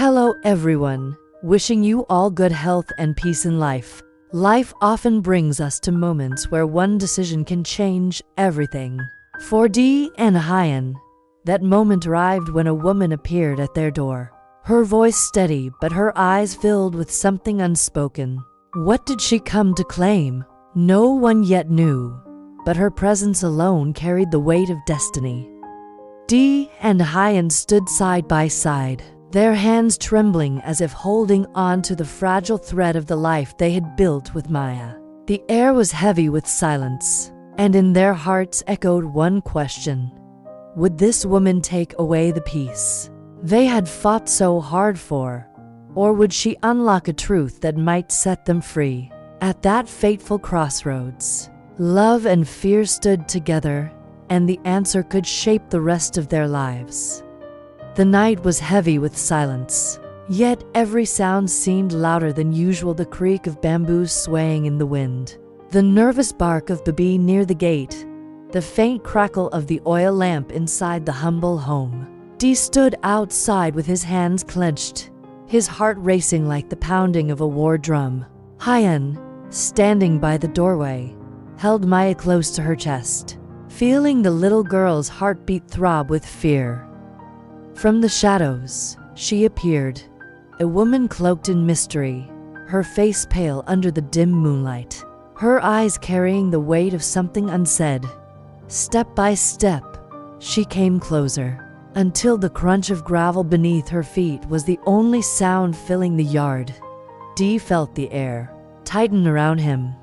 Hello everyone, wishing you all good health and peace in life. Life often brings us to moments where one decision can change everything. For Dee and Huyen, that moment arrived when a woman appeared at their door. Her voice steady, but her eyes filled with something unspoken. What did she come to claim? No one yet knew, but her presence alone carried the weight of destiny. Dee and Huyen stood side by side, their hands trembling as if holding on to the fragile thread of the life they had built with Maya. The air was heavy with silence, and in their hearts echoed one question: would this woman take away the peace they had fought so hard for, or would she unlock a truth that might set them free? At that fateful crossroads, love and fear stood together, and the answer could shape the rest of their lives. The night was heavy with silence, yet every sound seemed louder than usual: the creak of bamboos swaying in the wind, the nervous bark of baby near the gate, the faint crackle of the oil lamp inside the humble home. Dee stood outside with his hands clenched, his heart racing like the pounding of a war drum. Huyen, standing by the doorway, held Maya close to her chest, feeling the little girl's heartbeat throb with fear. From the shadows, she appeared, a woman cloaked in mystery, her face pale under the dim moonlight, her eyes carrying the weight of something unsaid. Step by step, she came closer, until the crunch of gravel beneath her feet was the only sound filling the yard. Dee felt the air tighten around him.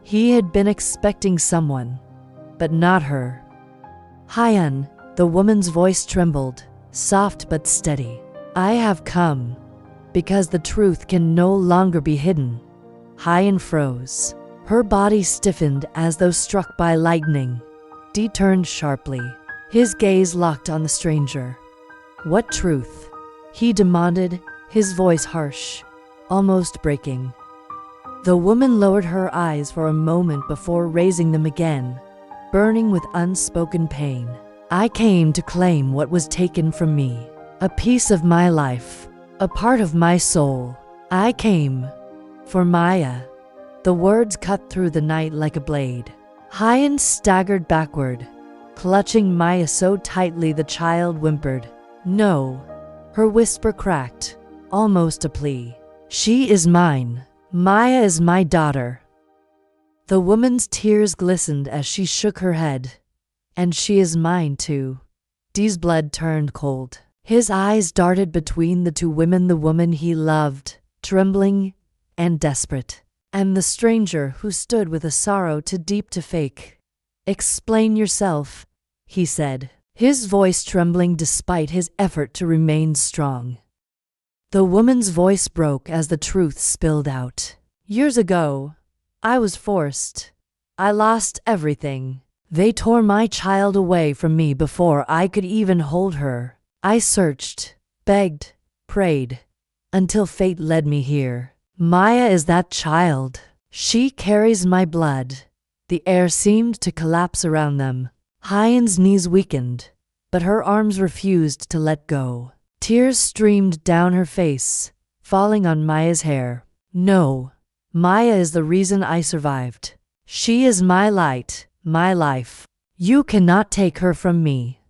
He had been expecting someone, but not her. Huyen, the woman's voice trembled, soft but steady. I have come, because the truth can no longer be hidden. Huyen froze. Her body stiffened as though struck by lightning. Dee turned sharply, his gaze locked on the stranger. What truth? He demanded, his voice harsh, almost breaking. The woman lowered her eyes for a moment before raising them again, burning with unspoken pain. I came to claim what was taken from me, a piece of my life, a part of my soul. I came for Maya. The words cut through the night like a blade. Huyen staggered backward, clutching Maya so tightly the child whimpered. No. Her whisper cracked, almost a plea. She is mine. Maya is my daughter. The woman's tears glistened as she shook her head. And she is mine too. Dee's blood turned cold. His eyes darted between the two women: the woman he loved, trembling and desperate, and the stranger who stood with a sorrow too deep to fake. Explain yourself, he said, his voice trembling despite his effort to remain strong. The woman's voice broke as the truth spilled out. Years ago, I was forced. I lost everything. They tore my child away from me before I could even hold her. I searched, begged, prayed, until fate led me here. Maya is that child. She carries my blood. The air seemed to collapse around them. Huyen's knees weakened, but her arms refused to let go. Tears streamed down her face, falling on Maya's hair. No, Maya is the reason I survived. She is my light, my life. You cannot take her from me.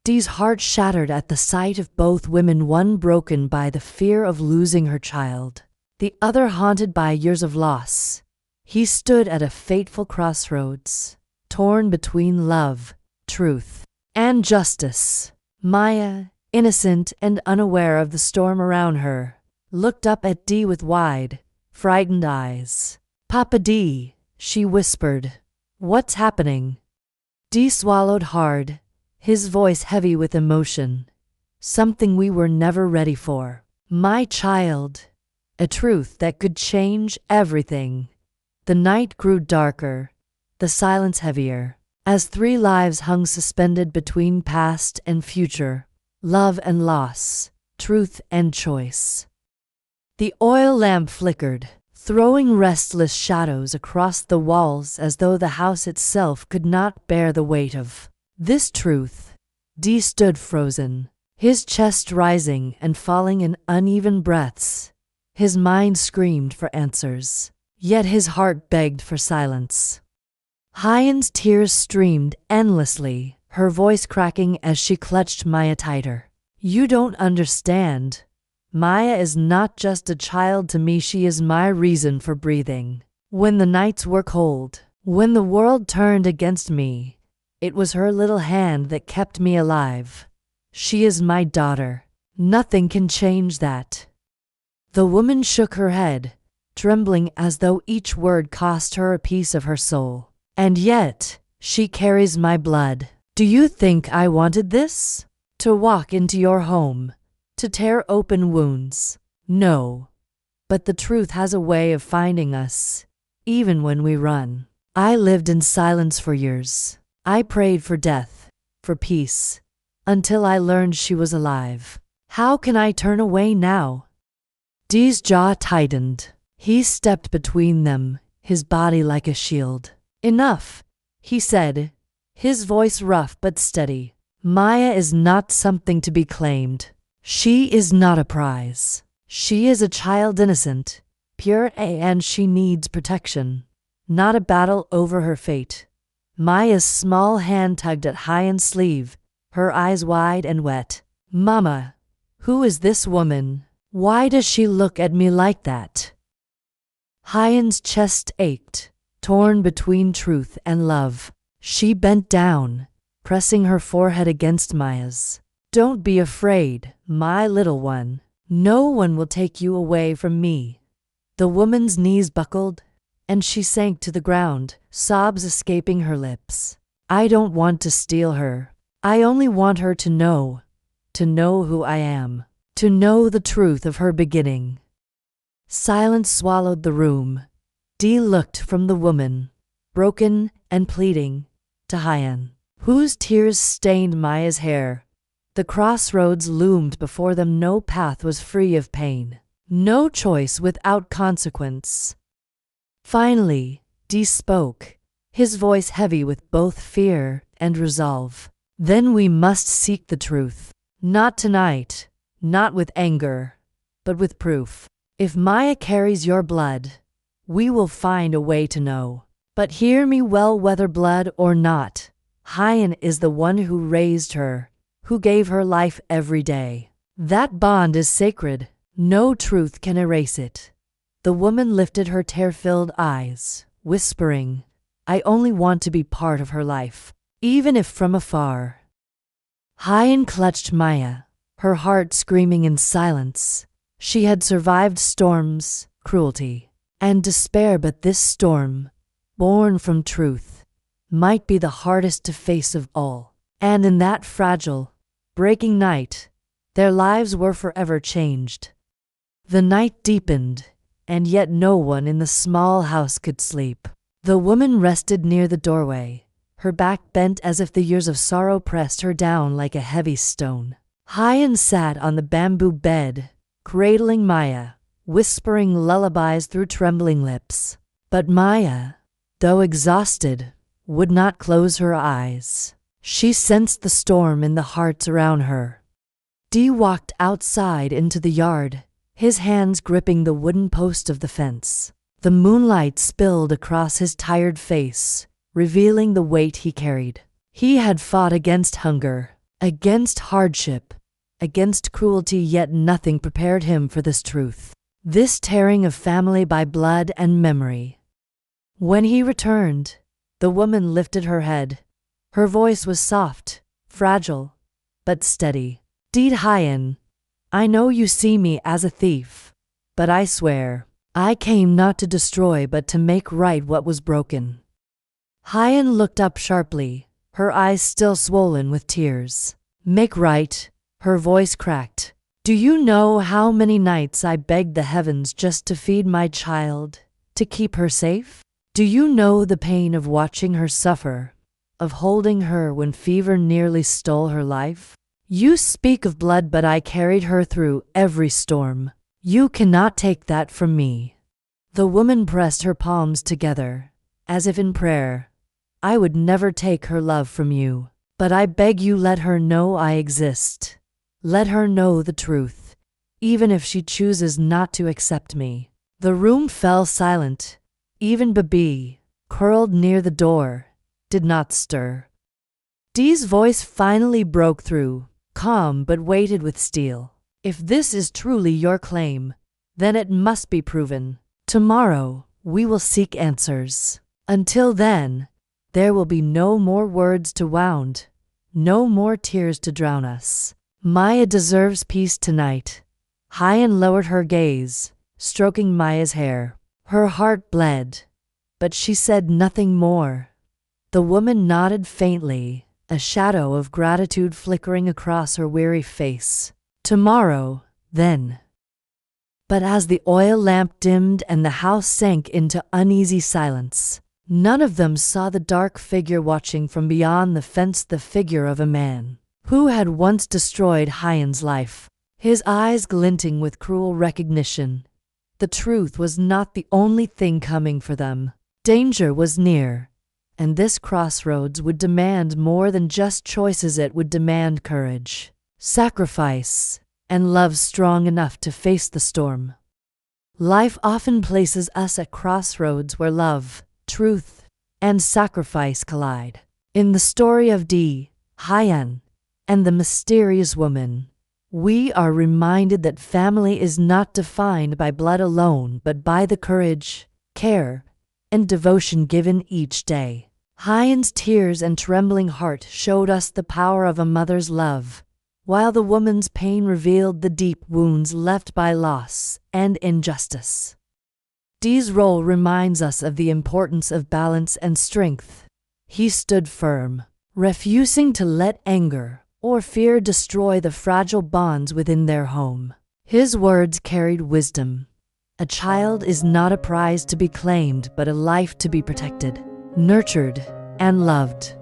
Dee's heart shattered at the sight of both women, one broken by the fear of losing her child, the other haunted by years of loss. He stood at a fateful crossroads, torn between love, truth, and justice. Maya, innocent and unaware of the storm around her, looked up at Dee with wide, frightened eyes. Papa Dee, she whispered. What's happening? Dee swallowed hard, his voice heavy with emotion. Something we were never ready for. My child. A truth that could change everything. The night grew darker, the silence heavier, as three lives hung suspended between past and future, love and loss, truth and choice. The oil lamp flickered, throwing restless shadows across the walls as though the house itself could not bear the weight of this truth. Dee stood frozen, his chest rising and falling in uneven breaths. His mind screamed for answers, yet his heart begged for silence. Huyen's tears streamed endlessly, her voice cracking as she clutched Maya tighter. You don't understand. Maya is not just a child to me, she is my reason for breathing. When the nights were cold, when the world turned against me, it was her little hand that kept me alive. She is my daughter. Nothing can change that. The woman shook her head, trembling as though each word cost her a piece of her soul. And yet, she carries my blood. Do you think I wanted this? To walk into your home, to tear open wounds? No. But the truth has a way of finding us, even when we run. I lived in silence for years. I prayed for death, for peace, until I learned she was alive. How can I turn away now? Dee's jaw tightened. He stepped between them, his body like a shield. Enough, he said, his voice rough but steady. Maya is not something to be claimed. She is not a prize. She is a child innocent, pure, and she needs protection, not a battle over her fate. Maya's small hand tugged at Huyen's sleeve, her eyes wide and wet. Mama, who is this woman? Why does she look at me like that? Huyen's chest ached, torn between truth and love. She bent down, pressing her forehead against Maya's. Don't be afraid, my little one. No one will take you away from me. The woman's knees buckled, and she sank to the ground, sobs escaping her lips. I don't want to steal her. I only want her to know who I am, to know the truth of her beginning. Silence swallowed the room. Dee looked from the woman, broken and pleading, to Huyen, whose tears stained Maya's hair. The crossroads loomed before them. No path was free of pain, no choice without consequence. Finally, Dee spoke, his voice heavy with both fear and resolve. Then we must seek the truth. Not tonight, not with anger, but with proof. If Maya carries your blood, we will find a way to know. But hear me well, whether blood or not, Huyen is the one who raised her, who gave her life every day. That bond is sacred. No truth can erase it. The woman lifted her tear-filled eyes, whispering, I only want to be part of her life, even if from afar. Huyen clutched Maya, her heart screaming in silence. She had survived storms, cruelty, and despair, but this storm, born from truth, might be the hardest to face of all. And in that fragile, breaking night, their lives were forever changed. The night deepened, and yet no one in the small house could sleep. The woman rested near the doorway, her back bent as if the years of sorrow pressed her down like a heavy stone. Huyen sat on the bamboo bed, cradling Maya, whispering lullabies through trembling lips. But Maya, though exhausted, would not close her eyes. She sensed the storm in the hearts around her. Dee walked outside into the yard, his hands gripping the wooden post of the fence. The moonlight spilled across his tired face, revealing the weight he carried. He had fought against hunger, against hardship, against cruelty, yet nothing prepared him for this truth, this tearing of family by blood and memory. When he returned, the woman lifted her head. Her voice was soft, fragile, but steady. Deed Huyen, I know you see me as a thief, but I swear, I came not to destroy but to make right what was broken. Huyen looked up sharply, her eyes still swollen with tears. Make right, her voice cracked. Do you know how many nights I begged the heavens just to feed my child, to keep her safe? Do you know the pain of watching her suffer, of holding her when fever nearly stole her life? You speak of blood, but I carried her through every storm. You cannot take that from me. The woman pressed her palms together, as if in prayer. I would never take her love from you, but I beg you let her know I exist. Let her know the truth, even if she chooses not to accept me." The room fell silent. Even Babi, curled near the door, did not stir. Dee's voice finally broke through, calm but weighted with steel. "If this is truly your claim, then it must be proven. Tomorrow, we will seek answers. Until then, there will be no more words to wound, no more tears to drown us. Maya deserves peace tonight." Huyen lowered her gaze, stroking Maya's hair. Her heart bled, but she said nothing more. The woman nodded faintly, a shadow of gratitude flickering across her weary face. "Tomorrow, then." But as the oil lamp dimmed and the house sank into uneasy silence, none of them saw the dark figure watching from beyond the fence, the figure of a man who had once destroyed Huyen's life, his eyes glinting with cruel recognition. The truth was not the only thing coming for them. Danger was near, and this crossroads would demand more than just choices. It would demand courage, sacrifice, and love strong enough to face the storm. Life often places us at crossroads where love, truth, and sacrifice collide. In the story of Dee, Huyen, and the mysterious woman, we are reminded that family is not defined by blood alone, but by the courage, care, and devotion given each day. Huyen's tears and trembling heart showed us the power of a mother's love, while the woman's pain revealed the deep wounds left by loss and injustice. Dee's role reminds us of the importance of balance and strength. He stood firm, refusing to let anger or fear destroy the fragile bonds within their home. His words carried wisdom. A child is not a prize to be claimed, but a life to be protected, nurtured, and loved.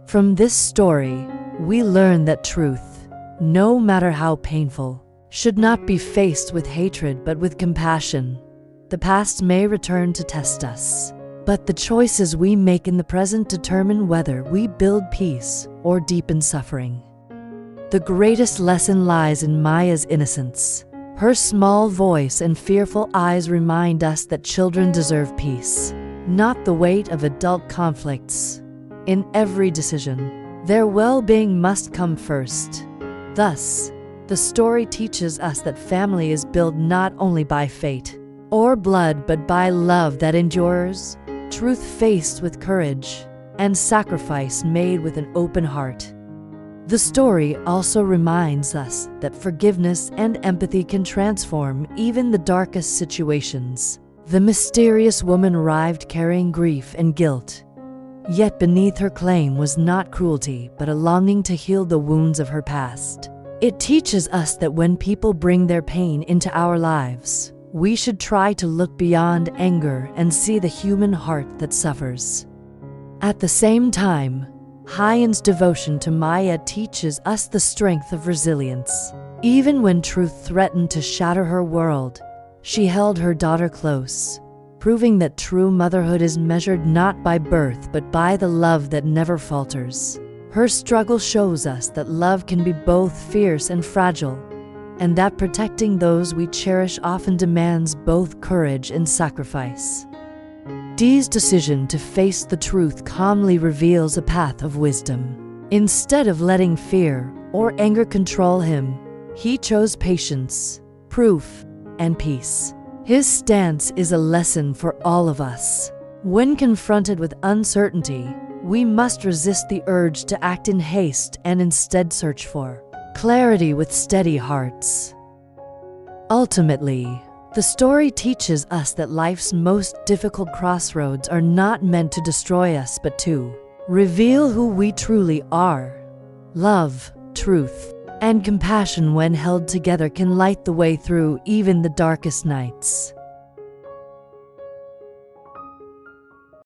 From this story, we learn that truth, no matter how painful, should not be faced with hatred but with compassion. The past may return to test us, but the choices we make in the present determine whether we build peace or deepen suffering. The greatest lesson lies in Maya's innocence. Her small voice and fearful eyes remind us that children deserve peace, not the weight of adult conflicts. In every decision, their well-being must come first. Thus, the story teaches us that family is built not only by fate or blood, but by love that endures, truth faced with courage, and sacrifice made with an open heart. The story also reminds us that forgiveness and empathy can transform even the darkest situations. The mysterious woman arrived carrying grief and guilt, yet beneath her claim was not cruelty but a longing to heal the wounds of her past. It teaches us that when people bring their pain into our lives, we should try to look beyond anger and see the human heart that suffers. At the same time, Huyen's devotion to Maya teaches us the strength of resilience. Even when truth threatened to shatter her world, she held her daughter close, proving that true motherhood is measured not by birth but by the love that never falters. Her struggle shows us that love can be both fierce and fragile, and that protecting those we cherish often demands both courage and sacrifice. Dee's decision to face the truth calmly reveals a path of wisdom. Instead of letting fear or anger control him, he chose patience, proof, and peace. His stance is a lesson for all of us. When confronted with uncertainty, we must resist the urge to act in haste and instead search for clarity with steady hearts. Ultimately, the story teaches us that life's most difficult crossroads are not meant to destroy us but to reveal who we truly are. Love, truth, and compassion when held together can light the way through even the darkest nights.